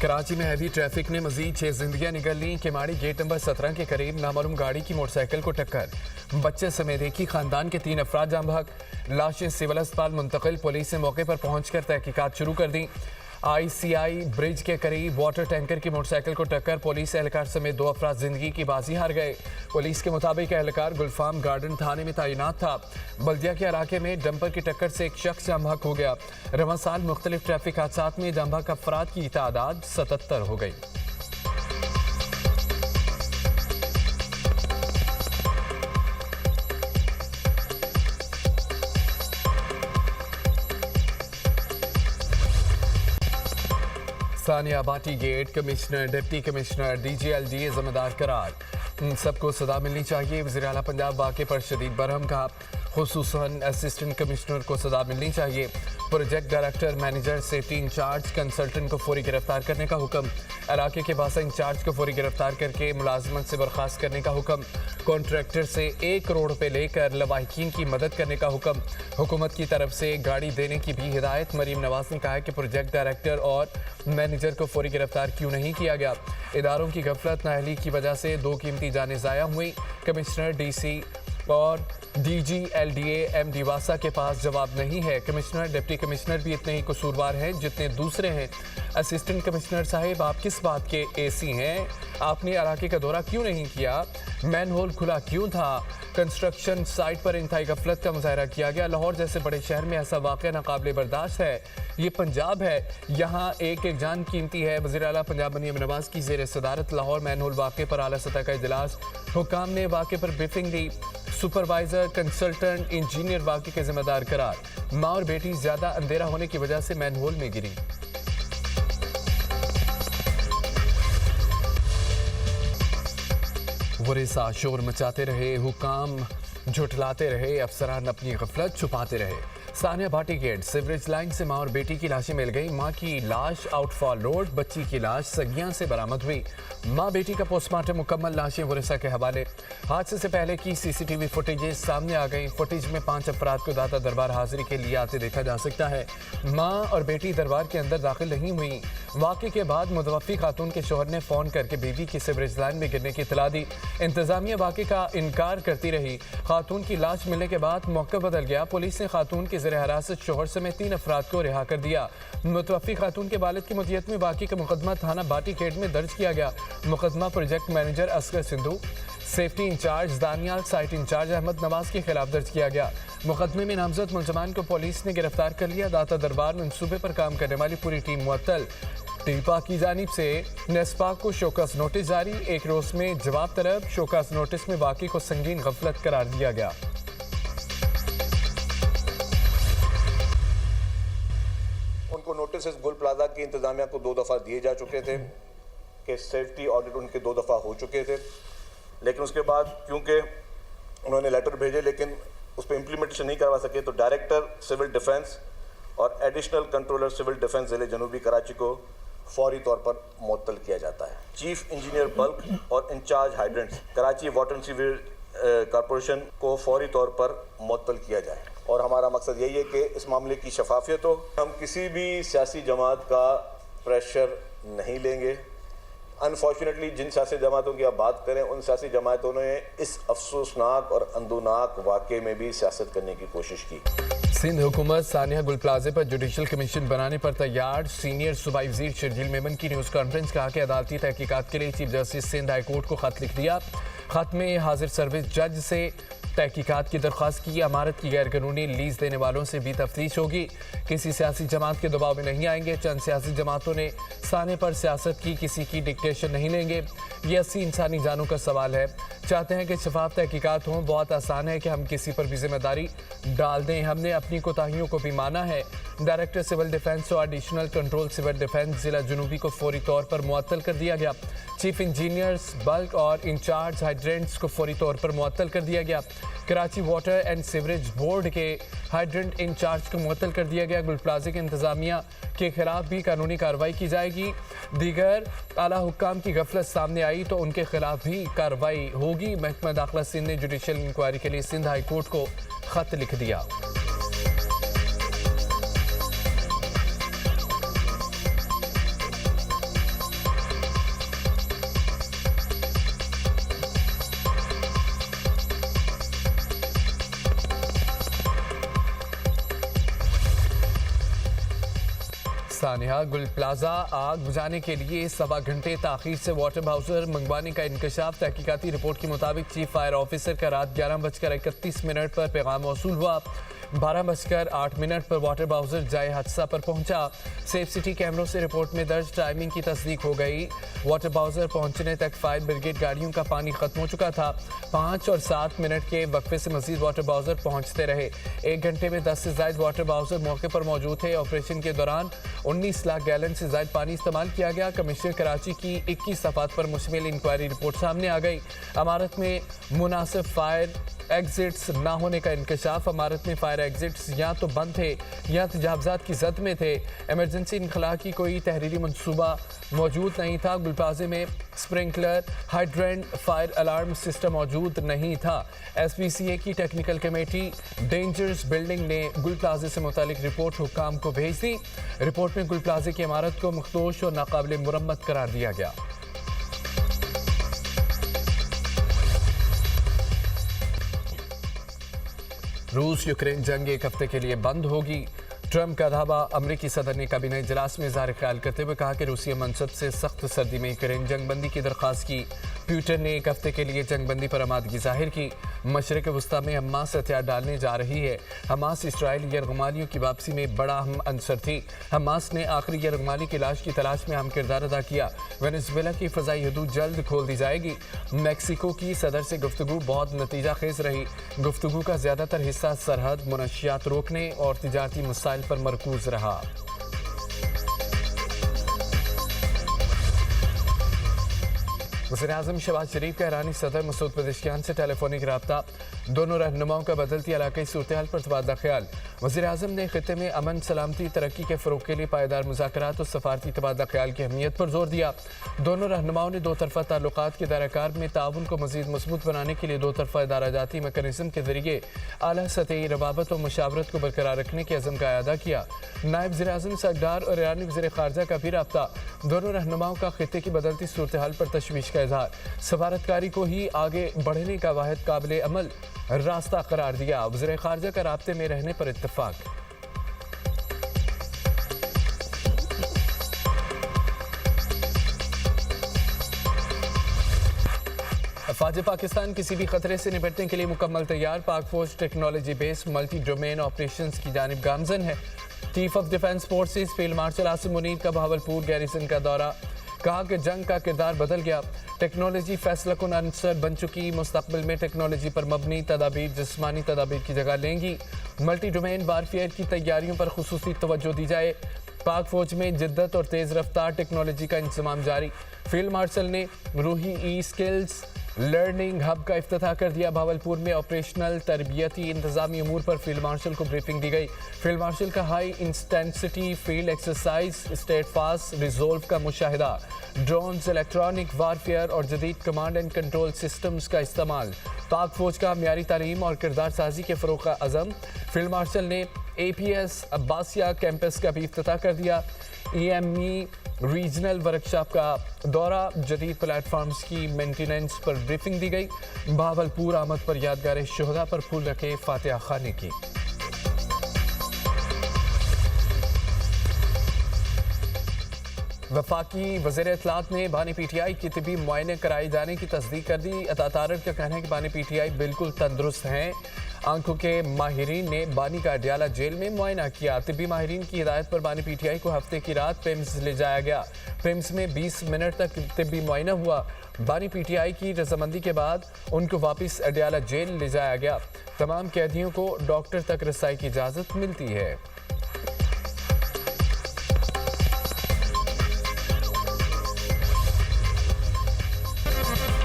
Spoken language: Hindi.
कराची में हैवी ट्रैफिक ने मजीद 6 जिंदगियां निकल ली। केमाड़ी गेट नंबर 17 के करीब नामालूम गाड़ी की मोटरसाइकिल को टक्कर, बच्चे समेत एक ही खानदान के 3 अफराद जाम बहक। लाशें सिविल अस्पताल मुंतकिल। पुलिस ने मौके पर पहुंचकर तहकीकात शुरू कर दी। ICI ब्रिज के करीब वाटर टैंकर की मोटरसाइकिल को टक्कर, पुलिस एहलकार समेत 2 अफराद जिंदगी की बाजी हार गए। पुलिस के मुताबिक एहलकार गुलफाम गार्डन थाने में तैनात था। बल्दिया के इलाके में डंपर की टक्कर से एक शख्स जाम बहक हो गया। रवां साल मुख्तलिफ ट्रैफिक हादसा में जाम बहक अफराद की तादाद 77 हो गई। Sania Bhatti gate commissioner, deputy commissioner, DGLDA जिम्मेदार करार। सबको सदा मिलनी चाहिए। वज़ीर आला पंजाब वाक़े पर शदीद बरहम कहा। खुसूसन असिस्टेंट कमिश्नर को सदा मिलनी चाहिए। Project director, manager, safety incharge, consultant को फौरी गिरफ्तार करने का हुक्म। इलाके के बासा इंचार्ज को फौरी गिरफ्तार करके मुलाजमत से बर्खास्त करने का हुक्म। कॉन्ट्रैक्टर से 1 करोड़ रुपए लेकर लवाहिकीन की मदद करने का हुक्म। हुकूमत की तरफ से गाड़ी देने की भी हिदायत। मरीम नवाज ने कहा है कि प्रोजेक्ट डायरेक्टर और मैनेजर को फौरी गिरफ्तार क्यों नहीं किया गया। इदारों की गफलत नाअहली की वजह से 2 कीमती जानें ज़ाया हुई। कमिश्नर, DC और DGLDA MD वासा के पास जवाब नहीं है। कमिश्नर, डिप्टी कमिश्नर भी इतने ही कसूरवार हैं जितने दूसरे हैं। असिस्टेंट कमिश्नर साहिब, आप किस बात के AC हैं? आपने इलाके का दौरा क्यों नहीं किया? मैन होल खुला क्यों था? कंस्ट्रक्शन साइट पर इंतहाई गफलत का मुजाहरा किया गया। लाहौर जैसे बड़े शहर में ऐसा वाक़या नाकाबिले बर्दाश्त है। ये पंजाब है, यहाँ एक एक जान कीमती है। वज़ीर आला पंजाब मरीम नवाज की ज़ेर सदारत लाहौर मैन होल वाक़े पर आला सतह का इजलास। हुक्काम ने वाक़े पर ब्रीफिंग दी। सुपरवाइजर, कंसल्टेंट, इंजीनियर वाक़े के जिम्मेदार करार। माँ और बेटी ज्यादा अंधेरा होने की वजह से मैन होल में गिरी। वरिसा शोर मचाते रहे, हुकाम झुठलाते रहे, अफसरान अपनी गफलत छुपाते रहे। Sania Bhatti gate sewerage line से माँ और बेटी की लाशें मिल गई। माँ की लाश आउटफॉल रोड, बच्ची की लाश सगियां से बरामद हुई। माँ बेटी का पोस्टमार्टम मुकम्मल, लाशें वरिसा के हवाले। हादसे से पहले की CCTV फुटेजेस सामने आ गई। फुटेज में 5 अफराद को दाता दरबार हाजिरी के लिए आते देखा जा सकता है। माँ और बेटी दरबार के अंदर दाखिल नहीं हुई। वाक़े के बाद मुतवफ़्फ़ी खातून के शोहर ने फ़ोन करके बीवी की सीवरेज लाइन में गिरने की इत्तला दी। इंतज़ामिया वाक़े का इनकार करती रही। खातून की लाश मिलने के बाद मौका बदल गया। पुलिस ने खातून के ज़ेर हिरासत शोहर समेत 3 अफराद को रिहा कर दिया। मुतवफ़्फ़ी खातून के वालिद की मुद्दत में वाक़े का मुकदमा थाना भाटी गेट में दर्ज किया गया। मुकदमा project manager Asghar Sindhu, safety incharge Daniyal, site incharge Ahmed Nawaz के खिलाफ दर्ज किया गया। मुकदमे में नामजद मुलजमान को पुलिस ने गिरफ्तार कर लिया। दाता दरबार मंसूबे पर काम करने वाली पूरी टीम मुअत्तल। टीपा की जानिब से नेस्पा को शोकस नोटिस जारी। 1 रोज में जवाब तलब। शोकस नोटिस में वाक़े को संगीन गफलत करार दिया गया। उनको नोटिस गुल प्लाजा की इंतजामिया को 2 दफ़ा दिए जा चुके थे कि सेफ्टी ऑडिट उनके 2 दफ़ा हो चुके थे, लेकिन उसके बाद क्योंकि उन्होंने लेटर भेजे लेकिन उस पर इम्प्लीमेंटेशन नहीं करवा सके, तो डायरेक्टर सिविल डिफेंस और एडिशनल कंट्रोलर सिविल डिफेंस ज़िले जनूबी कराची को फौरी तौर पर मुअत्तल किया जाता है। चीफ इंजीनियर बल्क और incharge hydrants Karachi water and sewage corporation को फौरी तौर पर मुअत्तल किया जाए। और हमारा मकसद यही है कि इस मामले की शफाफियत हो। हम किसी भी सियासी जमात का प्रेशर नहीं लेंगे। अनफॉर्चुनेटली जिन सियासी जमातों की आप बात करें, उन सियासी जमातों ने इस अफसोसनाक और अंदुनाक वाक़े में भी सियासत करने की कोशिश की। सिंध हुकूमत सानिया गुल प्लाजे पर जुडिशल कमीशन बनाने पर तैयार। सीनियर सूबाई वज़ीर शर्जील मेमन की न्यूज़ कॉन्फ्रेंस, कहा कि अदालती तहकीकात के लिए chief justice Sindh high court को खत लिख दिया। खत में हाजिर सर्विस जज से तहकीकात की दरख्वास्त की। इमारत की गैर कानूनी लीज देने वालों से भी तफ्तीश होगी। किसी सियासी जमात के दबाव में नहीं आएंगे। चंद सियासी जमातों ने साने पर सियासत की, किसी की डिक्टेशन नहीं लेंगे। ये 80 इंसानी जानों का सवाल है। चाहते हैं कि शफाफ तहकीकात हों। बहुत आसान है कि हम किसी पर भी जिम्मेदारी डाल दें। हमने अपनी कोताहियों को भी माना है। डायरेक्टर सिविल डिफेंस और एडिशनल कंट्रोल सिविल डिफेंस जिला जनूबी को फौरी तौर पर मुअत्तल कर दिया गया। चीफ इंजीनियर्स बल्क और इंचार्ज हाइड्रेंट्स को फौरी तौर पर मुअत्तल कर दिया गया। Karachi water and sewerage board के हाइड्रेंट इंचार्ज को मुअत्तल कर दिया गया। गुल प्लाजे के इंतजामिया के खिलाफ भी कानूनी कार्रवाई की जाएगी। दीगर आला हुक्काम की गफलत सामने आई तो उनके खिलाफ भी कार्रवाई होगी। महकमा दाखिला सिंध ने जुडिशल इंक्वायरी के लिए सिंध हाई कोर्ट को खत लिख दिया। सानिया गुल प्लाजा आग बुझाने के लिए 1.25 घंटे ताखीर से वाटर बाउजर मंगवाने का इंकशाफ। तहकीकाती रिपोर्ट के मुताबिक चीफ फायर ऑफिसर का रात 11:31 पर पैगाम मौसूल हुआ। 12:08 पर वाटर बाउजर जाए हादसा पर पहुंचा। सेफ सिटी कैमरों से रिपोर्ट में दर्ज टाइमिंग की तस्दीक हो गई। वाटर बाउजर पहुंचने तक फायर ब्रिगेड गाड़ियों का पानी खत्म हो चुका था। 5 और 7 मिनट के वक्फे से मजीद वाटर बाउजर पहुंचते रहे। 1 घंटे में 10 से ज्यादा वाटर बाउजर मौके पर मौजूद थे। ऑपरेशन के दौरान 19 लाख गैलन से ज्यादा पानी इस्तेमाल किया गया। कमिश्नर कराची की 21 सफात पर मुश्तमिल इंक्वायरी रिपोर्ट सामने आ गई। इमारत में मुनासिब फायर एग्जिट्स ना होने का इंकशाफ। इमारत में फायर एग्जिट्स या तो बंद थे या तजावजात की जद में थे। इमरजेंसी इनखला की कोई तहरीरी मनसूबा मौजूद नहीं था। गुलप्लाजे में sprinkler hydrant fire alarm system मौजूद नहीं था। SPCA की टेक्निकल कमेटी डेंजरस बिल्डिंग ने गुलप्लाजे से मुतालिक रिपोर्ट हुक्काम को भेज दी। रिपोर्ट में गुलप्लाजे की इमारत को मखदूश और नाकाबिल मुरम्मत करार दिया गया। रूस यूक्रेन जंग 1 हफ्ते के लिए बंद होगी। ट्रंप का दावा। अमरीकी सदर ने काबीना इजलास में इज़हार ख्याल करते हुए कहा कि रूसी मनसब से सख्त सर्दी में यूक्रेन जंगबंदी की दरख्वास्त की। पुतिन ने 1 हफ्ते के लिए जंगबंदी पर आमादगी जाहिर की। मशरक़ वस्ता में हमास हथियार डालने जा रही है। हमास इसराइली यरगमालियों की वापसी में बड़ा अहम अंसर थी। हमास ने आखिरी यरगमाली की लाश की तलाश में अहम किरदार अदा किया। वेनेजुएला की फ़ज़ाई हदूद जल्द खोल दी जाएगी। मैक्सिको की सदर से गुफ्तगू बहुत नतीजा खेज रही। गुफ्तगू का ज़्यादातर हिस्सा सरहद मुनशियात रोकने और तिजारती मसाइल पर मरकूज रहा। वज़ीर-ए-आज़म शहबाज शरीफ का ईरानी सदर मसूद पेज़ेश्कियान से टेलीफोनिक रब्ता। दोनों रहनुमाओं का बदलती इलाकाई सूरत-ए-हाल पर तबादला ख्याल। वज़ीर-ए-आज़म ने खित्ते में अमन सलामती तरक्की के फ़रोग़ के लिए पायदार मुज़ाकरात और सफ़ारती तबादला ख्याल की अहमियत पर जोर दिया। दोनों रहनुमाओं ने दो तरफ़ा ताल्लुकात के दायरा-कार में ताउन को मज़ीद मज़बूत बनाने के लिए दो तरफ़ा इदारा-जाती मैकेनिज़्म के ज़रिए आला सतही रवाबत और मुशावरत को बरकरार रखने के अज़म का अदा किया। नायब वज़ीर-ए-आज़म सरदार और ईरानी वज़ीर ख़ारजा का भी रब्ता। दोनों रहनुमाओं का खित्ते की बदलती सूरत-ए-हाल पर तशवीश का इज़हार। सफारतकारी को ही आगे बढ़ने का वाहिद काबिल अमल रास्ता करार दिया। वज़ीर ख़ारजा का राब्ते में रहने पर इत्तफ़ाक। फ़ौज पाकिस्तान किसी भी खतरे से निपटने के लिए मुकम्मल तैयार। पाक फौज technology based multi domain operations की जानिब गामजन है। Chief of defence forces field marshal Asim Munir का बहावलपुर गैरिसन का दौरा। कहा कि जंग का किरदार बदल गया। टेक्नोलॉजी फैसला कुन अंसर बन चुकी। मुस्तकबिल में टेक्नोलॉजी पर मबनी तदाबीर जिस्मानी तदाबीर की जगह लेंगी। मल्टी डोमेन वारफेयर की तैयारियों पर खुसूसी तवज्जो दी जाए। पाक फौज में जिद्दत और तेज़ रफ्तार टेक्नोलॉजी का इंतजाम जारी। फील्ड मार्शल ने रूही ई स्किल्स लर्निंग हब का इफ्तिताह कर दिया। भावलपुर में ऑपरेशनल तरबियती इंतजामी अमूर पर फील्ड मार्शल को ब्रीफिंग दी गई। फील्ड मार्शल का high intensity field exercise state fast resolve का मुशाहिदा। ड्रोन्स इलेक्ट्रॉनिक वारफेयर और जदीद कमांड एंड कंट्रोल सिस्टम्स का इस्तेमाल। पाक फौज का म्यारी तालीम और किरदार साजी के फ़रोग़ का अज़म। फील्ड मार्शल ने APS अब्बासिया कैंपस का भी इफ्तिताह कर दिया। EME रीजनल वर्कशॉप का दौरा। जदीद प्लेटफॉर्म्स की मेंटेनेंस पर ब्रीफिंग दी गई। भावलपुर आमद पर यादगार शोहदा पर फूल रखे फातिहा खाने की। वफाकी वज़ीर इत्तलात ने बानी PTI की तिबी मुआयने कराए जाने की तस्दीक कर दी। अतातारक का कहना है कि बानी PTI बिल्कुल तंदुरुस्त हैं। आंखों के माहिरीन ने बानी का अडयाला जेल में मुआयना किया। तिबी माहिरीन की हिदायत पर बानी PTI को हफ्ते की रात पिम्स ले जाया गया। पिम्स में 20 मिनट तक तिबी मुआयना हुआ। बानी PTI की रजामंदी के बाद उनको वापस अडयाला जेल ले जाया गया। तमाम कैदियों को डॉक्टर तक रसाई की इजाज़त मिलती है।